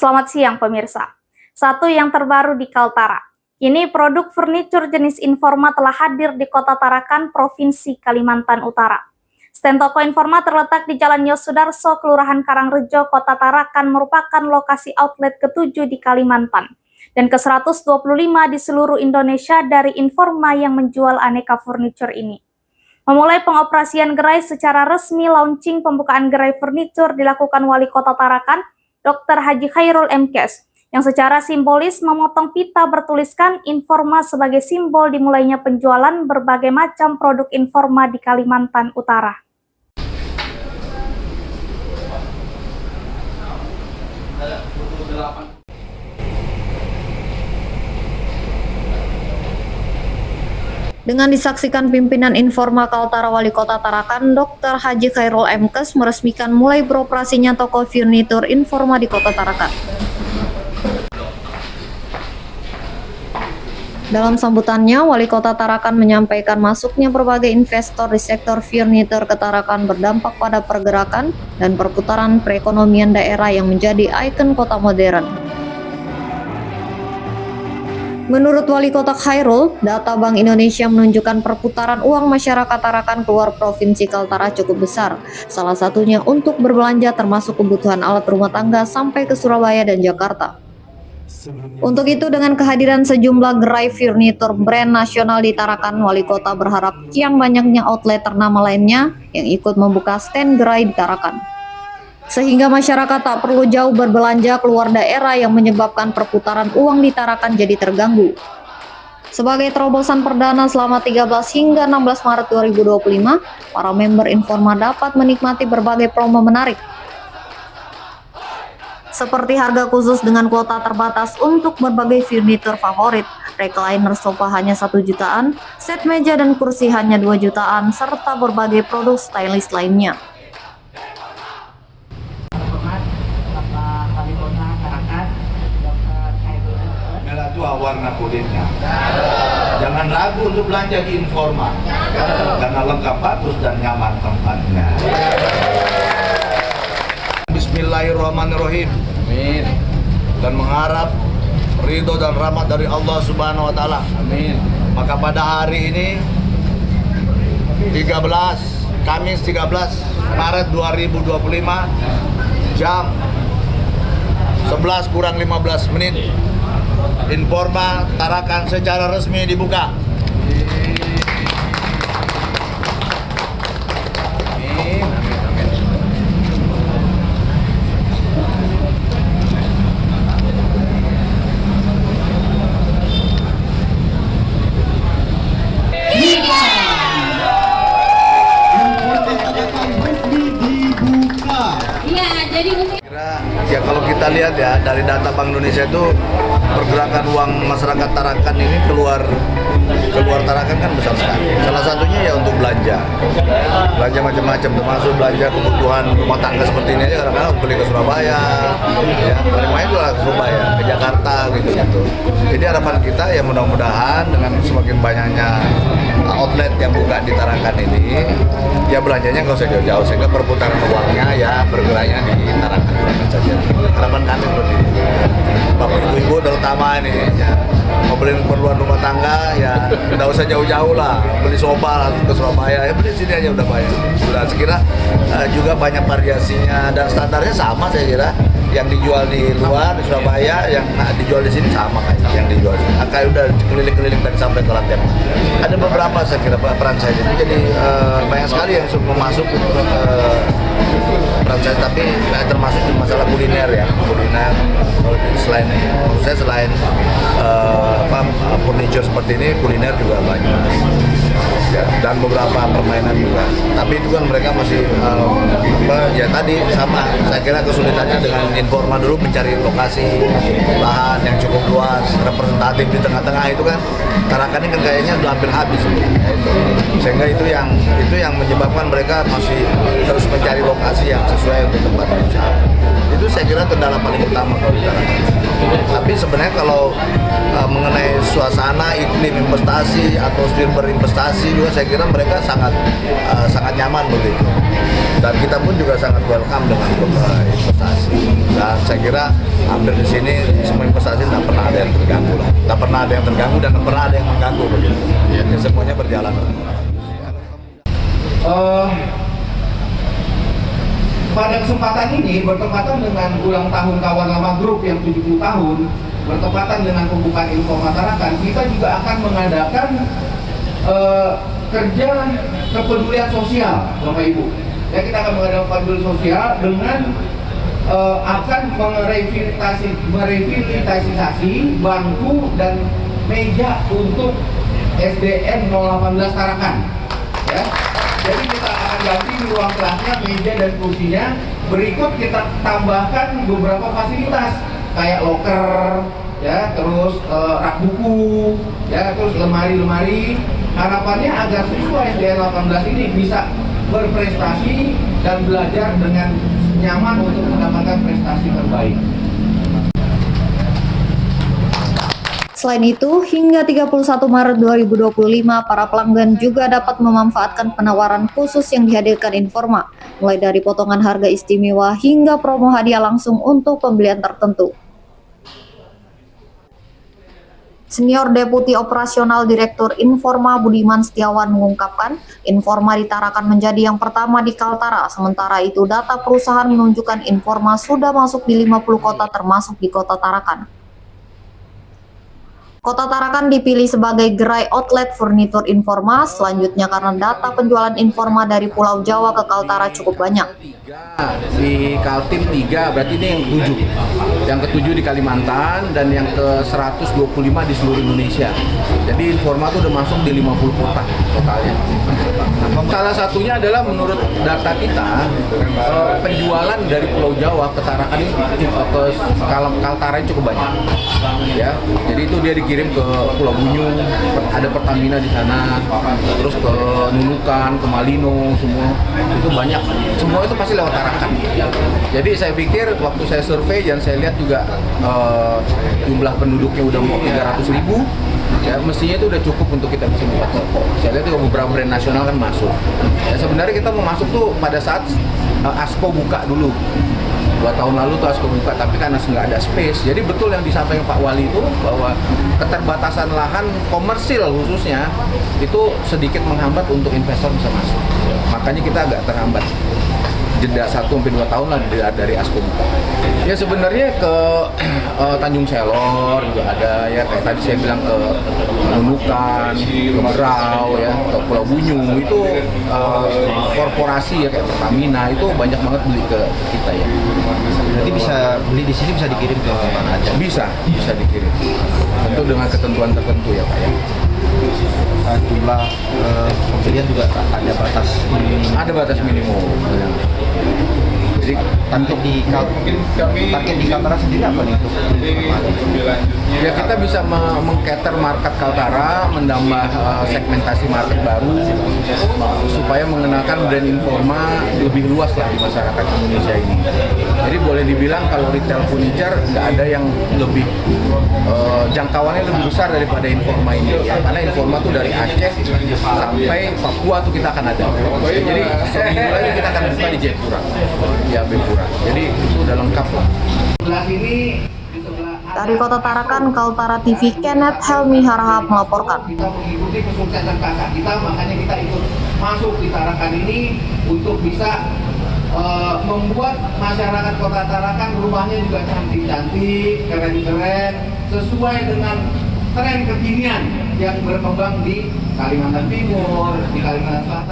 Selamat siang pemirsa. Satu yang terbaru di Kaltara. Kini produk furnitur jenis Informa telah hadir di Kota Tarakan, Provinsi Kalimantan Utara. Stand toko Informa terletak di Jalan Yosudarso, Kelurahan Karangrejo, Kota Tarakan, merupakan lokasi outlet ke-7 di Kalimantan dan ke-125 di seluruh Indonesia dari Informa yang menjual aneka furnitur ini. Memulai pengoperasian gerai secara resmi, launching pembukaan gerai furnitur dilakukan Wali Kota Tarakan, Dr. Haji Khairul M.Kes, yang secara simbolis memotong pita bertuliskan Informa sebagai simbol dimulainya penjualan berbagai macam produk Informa di Kalimantan Utara. Dengan disaksikan pimpinan Informa Kaltara Wali Kota Tarakan, Dr. Haji Khairul M.Kes meresmikan mulai beroperasinya toko furnitur Informa di Kota Tarakan. Dalam sambutannya, Wali Kota Tarakan menyampaikan masuknya berbagai investor di sektor furnitur ke Tarakan berdampak pada pergerakan dan perputaran perekonomian daerah yang menjadi ikon kota modern. Menurut Wali Kota Khairul, data Bank Indonesia menunjukkan perputaran uang masyarakat Tarakan keluar Provinsi Kaltara cukup besar, salah satunya untuk berbelanja termasuk kebutuhan alat rumah tangga sampai ke Surabaya dan Jakarta. Untuk itu, dengan kehadiran sejumlah gerai furnitur brand nasional di Tarakan, Wali Kota berharap kian banyaknya outlet ternama lainnya yang ikut membuka stand gerai di Tarakan, sehingga masyarakat tak perlu jauh berbelanja keluar daerah yang menyebabkan perputaran uang di Tarakan jadi terganggu. Sebagai terobosan perdana selama 13 hingga 16 Maret 2025, para member Informa dapat menikmati berbagai promo menarik, seperti harga khusus dengan kuota terbatas untuk berbagai furnitur favorit, recliner sofa hanya 1 jutaan, set meja dan kursi hanya 2 jutaan, serta berbagai produk stylish lainnya. Merah tua warna kulitnya. Jangan ragu untuk belanja di Informa, karena lengkap, bagus dan nyaman tempatnya. Bismillahirrahmanirrahim. Amin. Dan mengharap ridho dan rahmat dari Allah Subhanahu wa Ta'ala. Amin. Maka pada hari ini 13 Kamis 13 Maret 2025 jam 11 kurang 15 menit, Informa Tarakan secara resmi dibuka. Amin. Amin. Iya, jadi Ya kalau kita lihat ya dari data Bank Indonesia itu pergerakan uang masyarakat Tarakan ini keluar Tarakan kan besar sekali. Salah satunya ya untuk belanja macam-macam, termasuk belanja kebutuhan rumah tangga seperti ini aja kadang-kadang beli ke Surabaya, ya paling main juga ke Surabaya, ke Jakarta gitu. Jadi harapan kita ya mudah-mudahan dengan semakin banyaknya outlet yang buka di Tarakan ini, ya belanjanya nggak usah jauh-jauh sehingga perputaran uangnya ya bergeraknya di Tarakan saja. Harapan kami seperti itu. Bapak ibu-ibu terutama ini ya, mau beli keperluan rumah tangga ya nggak usah jauh-jauh lah, beli sofa ke Surabaya ya beli sini aja udah banyak. Sudah sekira juga banyak variasinya dan standarnya sama saya kira. Yang dijual di luar di Surabaya, yang dijual di sini sama kayak yang dijual. Kayak udah keliling-keliling dari sampai ke lantai. Ada beberapa saya kira peran saya. Jadi banyak sekali yang masuk peran saya, tapi termasuk di masalah kuliner ya, kuliner selain furniture seperti ini, kuliner juga banyak ya, dan beberapa permainan juga. Tapi itu kan mereka masih ya tadi sama. Saya kira kesulitannya dengan Informa dulu mencari lokasi lahan yang cukup luas, representatif di tengah-tengah itu kan. Tarakan ini kan kayaknya udah hampir habis ya, itu. Sehingga itu yang menyebabkan mereka masih terus mencari lokasi yang sesuai untuk tempat usaha. Itu saya kira kendala paling utama kalau di Tarakan. Tapi sebenarnya kalau mengenai suasana iklim investasi atau berinvestasi juga saya kira mereka sangat nyaman begitu. Dan kita pun juga sangat welcome dengan investasi. Dan saya kira Hampir di sini semua investasi tak pernah ada yang terganggu lah. Tak pernah ada yang terganggu dan tak pernah ada yang mengganggu begitu. Ya, semuanya berjalan. Pada kesempatan ini bertepatan dengan ulang tahun Kawan Lama Group yang 70 tahun, bertepatan dengan pembukaan Informa Tarakan, kita juga akan mengadakan kerja kepedulian sosial, Bapak Ibu. Ya, kita akan mengadakan kepedulian sosial dengan akan merevitalisasi bangku dan meja untuk SDN 018 Tarakan. Ya. Jadi kita akan ganti di ruang kelasnya meja dan kursinya. Berikut kita tambahkan beberapa fasilitas kayak loker, ya, terus rak buku, ya, terus lemari-lemari. Harapannya agar siswa SDN 18 ini bisa berprestasi dan belajar dengan nyaman untuk mendapatkan prestasi terbaik. Selain itu, hingga 31 Maret 2025, para pelanggan juga dapat memanfaatkan penawaran khusus yang dihadirkan Informa, mulai dari potongan harga istimewa hingga promo hadiah langsung untuk pembelian tertentu. Senior Deputi Operasional Direktur Informa Budiman Setiawan mengungkapkan, Informa di Tarakan menjadi yang pertama di Kaltara, sementara itu data perusahaan menunjukkan Informa sudah masuk di 50 kota termasuk di Kota Tarakan. Kota Tarakan dipilih sebagai gerai outlet furnitur Informa, selanjutnya karena data penjualan Informa dari Pulau Jawa ke Kaltara cukup banyak. Di Kaltim 3, berarti ini yang ke-7. Yang ke-7 di Kalimantan dan yang ke-125 di seluruh Indonesia. Jadi Informa itu udah masuk di 50 kota totalnya. Salah satunya adalah menurut data kita, penjualan dari Pulau Jawa ke Tarakan ini ke Kaltara ini cukup banyak. Ya, jadi itu dia dikirim ke Pulau Bunyung, ada Pertamina di sana, terus ke Nunukan, ke Malino, semua itu banyak. Semua itu pasti lewat Tarakan. Jadi saya pikir waktu saya survei dan saya lihat juga jumlah penduduknya udah mau 300.000, ya mestinya itu udah cukup untuk kita bisa buka toko. Saya lihat juga beberapa brand nasional kan masuk. Ya, sebenarnya kita mau masuk tuh pada saat ASKO buka dulu. 2 tahun lalu tuh ASKO buka, tapi karena nggak ada space. Jadi betul yang disampaikan Pak Wali itu bahwa keterbatasan lahan komersil khususnya itu sedikit menghambat untuk investor bisa masuk. Makanya kita agak terhambat. Jeda 1-2 tahun lah dari ASKO buka. Ya sebenarnya ke Tanjung Selor juga ada, ya kayak tadi saya bilang ke Nunukan, ke Berau, ya ke Pulau Bunyung itu korporasi ya kayak Pertamina itu banyak banget beli ke kita ya. Jadi bisa beli di sini, bisa dikirim ke mana aja? Bisa dikirim. Tentu dengan ketentuan tertentu ya Pak ya. Jumlah pembelian juga ada batas minimum. Ada batas minimum. Jadi Target di Kaltara sendiri apa nih untuk ya kita bisa mengcater market Kaltara, menambah segmentasi market baru supaya mengenalkan brand Informa lebih luas lah di masyarakat Indonesia ini. Jadi boleh dibilang kalau retail furniture nggak ada yang lebih jangkauannya lebih besar daripada Informa ini ya. Karena Informa tuh dari Aceh sampai Papua tuh kita akan ada. Jadi seminggu lagi kita akan buka di Jayapura, ya Bepura. Jadi itu udah lengkap lah. Dari Kota Tarakan, Kaltara TV, Kenneth Helmi Harahap melaporkan. Kita mengikuti kesuksesan kakak kita, makanya kita ikut masuk di Tarakan ini untuk bisa membuat masyarakat Kota Tarakan rumahnya juga cantik-cantik, keren-keren, sesuai dengan tren kekinian yang berkembang di Kalimantan Timur, di Kalimantan Selatan.